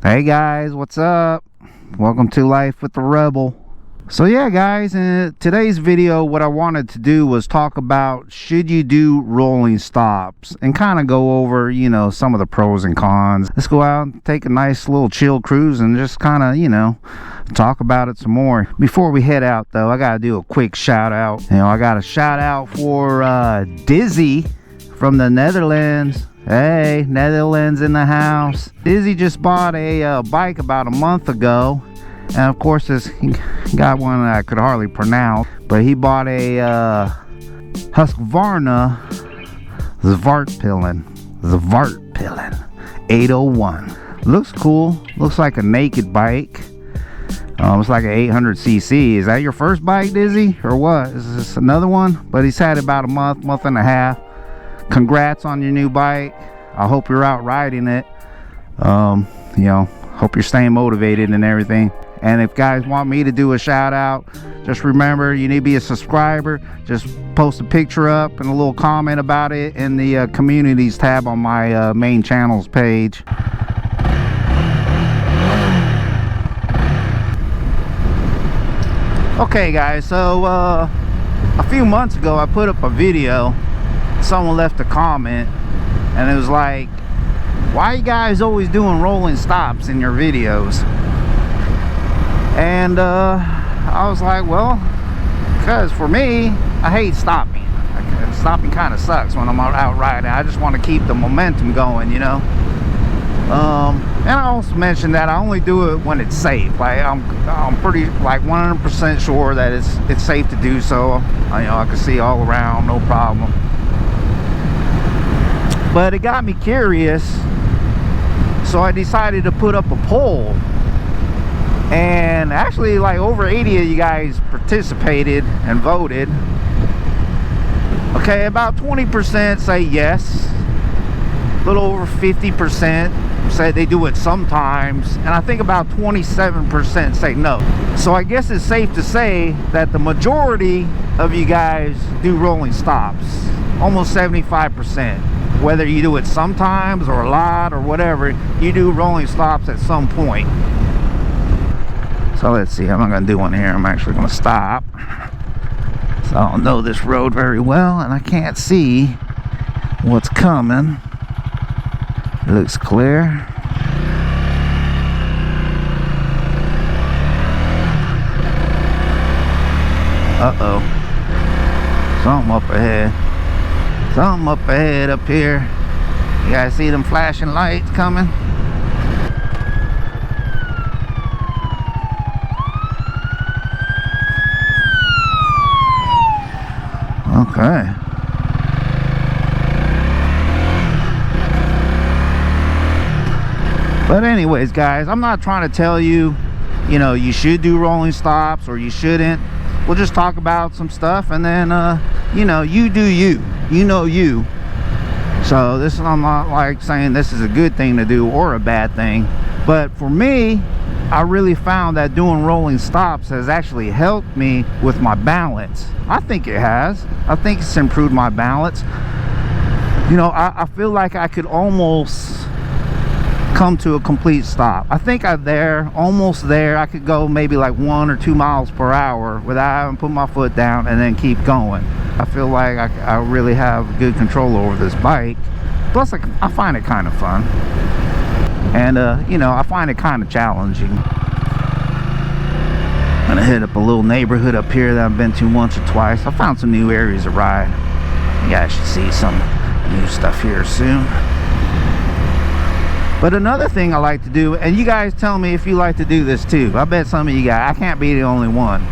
Hey guys, what's up? Welcome to Life with the Rebel. So yeah guys, in today's video what I wanted to do was talk about should you do rolling stops and kind of go over, you know, some of the pros and cons. Let's go out and take a nice little chill cruise and just kind of, you know, talk about it some more. Before we head out though, I gotta do a quick shout out. You know, I got a shout out for Dizzy from the Netherlands. Hey, Netherlands in the house. Dizzy just bought a bike about a month ago, and of course he got one that I could hardly pronounce, but he bought a Husqvarna Zwartpillen 801. Looks cool. Looks like a naked bike. It's like an 800cc. Is that your first bike, Dizzy, or what? Is this another one? But he's had it about a month and a half. Congrats on your new bike. I hope you're out riding it. You know, hope you're staying motivated and everything. And if guys want me to do a shout out, just remember you need to be a subscriber. Just post a picture up and a little comment about it in the communities tab on my main channels page. Okay guys, so a few months ago I put up a video. Someone left a comment and it was like, why are you guys always doing rolling stops in your videos? And I was like, well, because for me, I hate stopping. Stopping kind of sucks when I'm out riding. I just want to keep the momentum going, you know. And I also mentioned that I only do it when it's safe. Like I'm pretty like 100% sure that it's safe to do so. You know, I can see all around, no problem. But it got me curious, so I decided to put up a poll, and actually like over 80 of you guys participated and voted. Okay, about 20% say yes, a little over 50% say they do it sometimes, and I think about 27% say no. So I guess it's safe to say that the majority of you guys do rolling stops, almost 75%. Whether you do it sometimes or a lot or whatever, you do rolling stops at some point. So let's see, I'm not going to do one here. I'm actually going to stop. So I don't know this road very well and I can't see what's coming. It looks clear. Uh-oh. Something up ahead. Something up ahead up here. You guys see them flashing lights coming? Okay. But anyways guys, I'm not trying to tell you, you know, you should do rolling stops or you shouldn't. We'll just talk about some stuff and then you know, you do you. You know you. So this is, I'm not like saying this is a good thing to do or a bad thing, but for me, I really found that doing rolling stops has actually helped me with my balance. I think it has. I think it's improved my balance. You know, I feel like I could almost come to a complete stop. I think I'm there, almost there. I could go maybe like 1 or 2 miles per hour without having to put my foot down and then keep going. I feel like I really have good control over this bike. Plus I find it kind of fun. And you know, I find it kind of challenging. I'm gonna hit up a little neighborhood up here that I've been to once or twice. I found some new areas to ride. You guys should see some new stuff here soon. But another thing I like to do, and you guys tell me if you like to do this too. I bet some of you guys, I can't be the only one.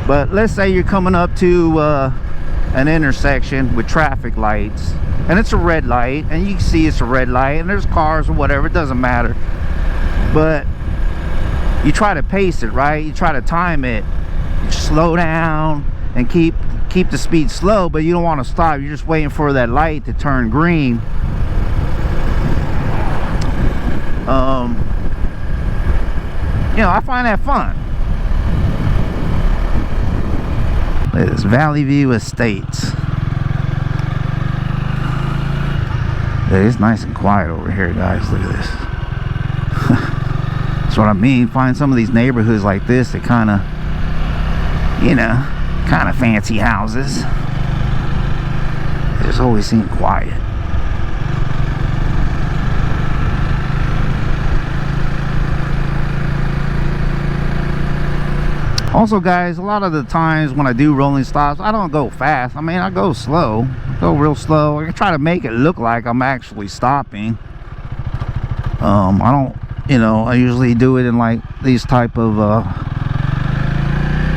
But let's say you're coming up to an intersection with traffic lights, and it's a red light, and you can see it's a red light, and there's cars or whatever, it doesn't matter. But you try to pace it, right? You try to time it. You slow down and keep the speed slow, but you don't want to stop. You're just waiting for that light to turn green. You know, I find that fun. Look at this Valley View Estates. It's nice and quiet over here, guys. Look at this. what I mean. Find some of these neighborhoods like this that kind of, you know, kind of fancy houses. They just always seem quiet. Also, guys, a lot of the times when I do rolling stops, I don't go fast. I mean, I go slow. I go real slow. I try to make it look like I'm actually stopping. I don't, you know, I usually do it in like these type of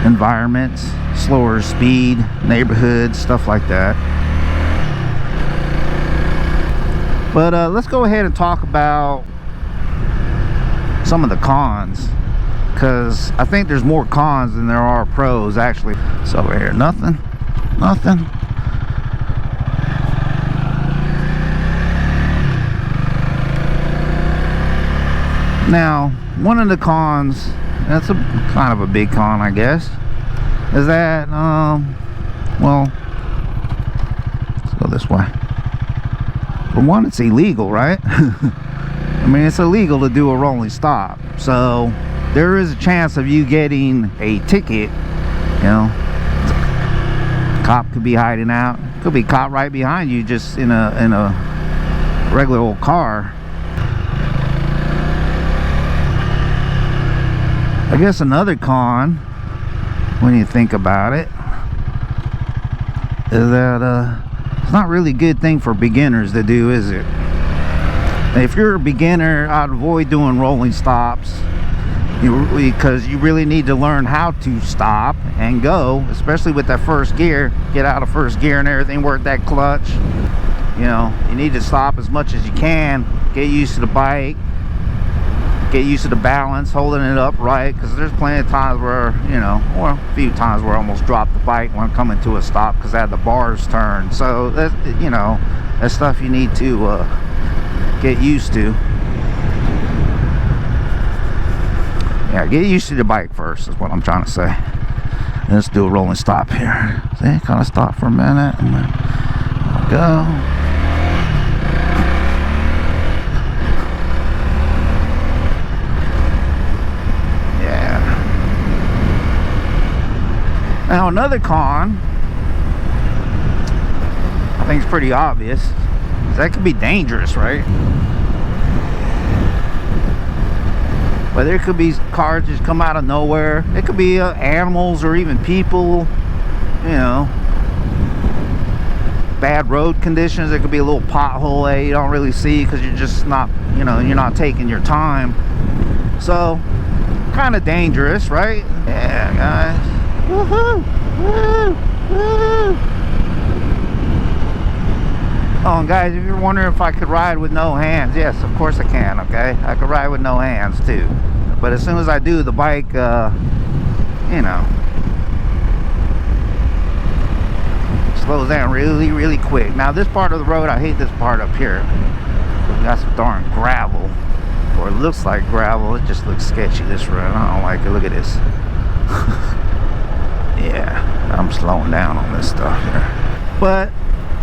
environments, slower speed, neighborhoods, stuff like that. But let's go ahead and talk about some of the cons, because I think there's more cons than there are pros actually. So over here, nothing. Now, one of the cons, that's a kind of a big con, I guess, is that well, let's go this way. For one, it's illegal, right? I mean, it's illegal to do a rolling stop, so there is a chance of you getting a ticket. You know, cop could be hiding out, could be caught right behind you, just in a regular old car. I guess another con, when you think about it, is that it's not really a good thing for beginners to do, is it? If you're a beginner, I'd avoid doing rolling stops, because you really need to learn how to stop and go, especially with that first gear. Get out of first gear and everything, work that clutch. You know, you need to stop as much as you can, get used to the bike, get used to the balance, holding it upright, because there's plenty of times where, you know, or a few times where I almost dropped the bike when coming to a stop because I had the bars turned. So that's, you know, that's stuff you need to get used to. Yeah, get used to the bike first is what I'm trying to say. Let's do a rolling stop here. See, kind of stop for a minute and then I'll go. Now, another con, I think it's pretty obvious, is that could be dangerous, right? But there could be cars just come out of nowhere. It could be animals or even people, you know. Bad road conditions. There could be a little pothole that you don't really see because you're just not, you know, you're not taking your time. So, kind of dangerous, right? Yeah, guys. Woohoo! Woo! Woo! Oh, and guys, if you're wondering if I could ride with no hands, yes, of course I can, okay? I could ride with no hands, too. But as soon as I do, the bike, you know, slows down really, really quick. Now, this part of the road, I hate this part up here. We got some darn gravel, or it looks like gravel. It just looks sketchy, this road. I don't like it. Look at this. Yeah, I'm slowing down on this stuff here. But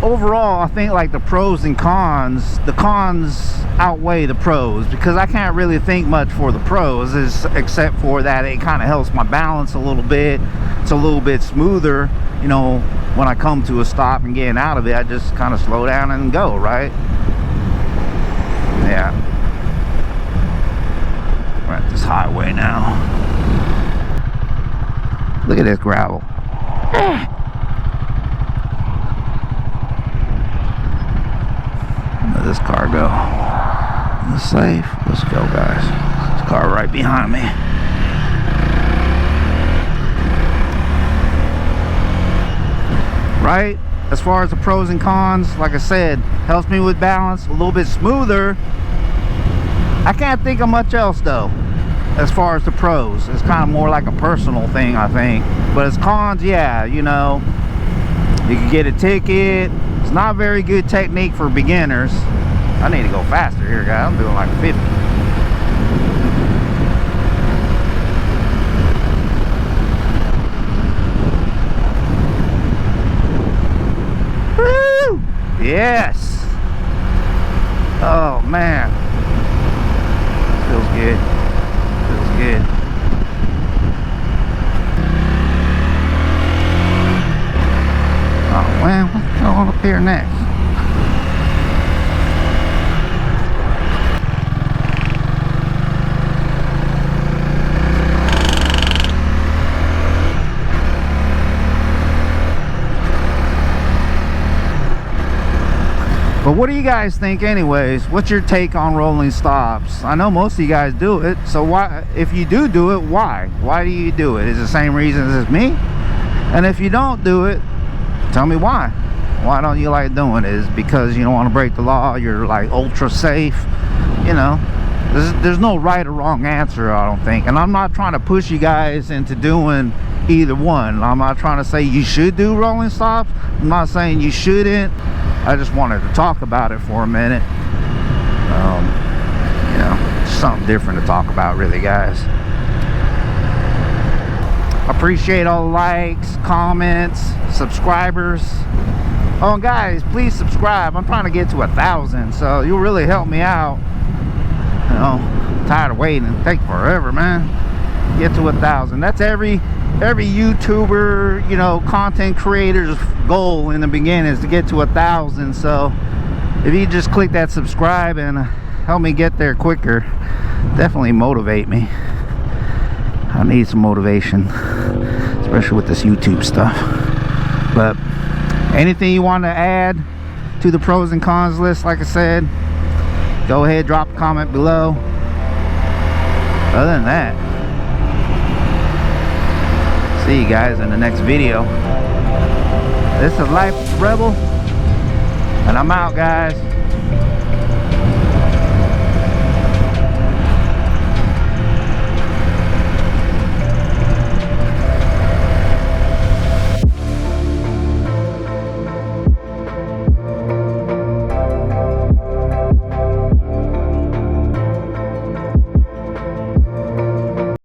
overall, I think like the pros and cons, the cons outweigh the pros, because I can't really think much for the pros, except for that it kind of helps my balance a little bit. It's a little bit smoother, you know, when I come to a stop and getting out of it, I just kind of slow down and go, right? Yeah. We're at this highway now. Look at this gravel. Let this car go. It's safe. Let's go, guys. This car right behind me. Right? As far as the pros and cons, like I said, helps me with balance, a little bit smoother. I can't think of much else though. As far as the pros, it's kind of more like a personal thing, I think. But as cons, yeah, you know, you can get a ticket. It's not very good technique for beginners. I need to go faster here, guys. I'm doing like 50. Woo! Yes. Oh man, feels good. good. Oh man, what's going up here next? But what do you guys think anyways? What's your take on rolling stops? I know most of you guys do it, so why, if you do it, why? Why do you do it? Is it the same reasons as me? And if you don't do it, tell me why. Why don't you like doing it? Is it because you don't want to break the law? You're like ultra safe? You know, there's no right or wrong answer, I don't think. And I'm not trying to push you guys into doing either one. I'm not trying to say you should do rolling stops. I'm not saying you shouldn't. I just wanted to talk about it for a minute. You know, something different to talk about, really, guys. Appreciate all the likes, comments, subscribers. Oh, and guys, please subscribe. I'm trying to get to 1,000, so you'll really help me out. You know, I'm tired of waiting. It takes forever, man. Get to 1,000. That's every YouTuber, you know, content creator's goal in the beginning, is to get to 1,000. So if you just click that subscribe and help me get there quicker, definitely motivate me. I need some motivation, especially with this YouTube stuff. But anything you want to add to the pros and cons list, like I said, go ahead, drop a comment below. Other than that, see you guys in the next video. This is Life Rebel, and I'm out, guys.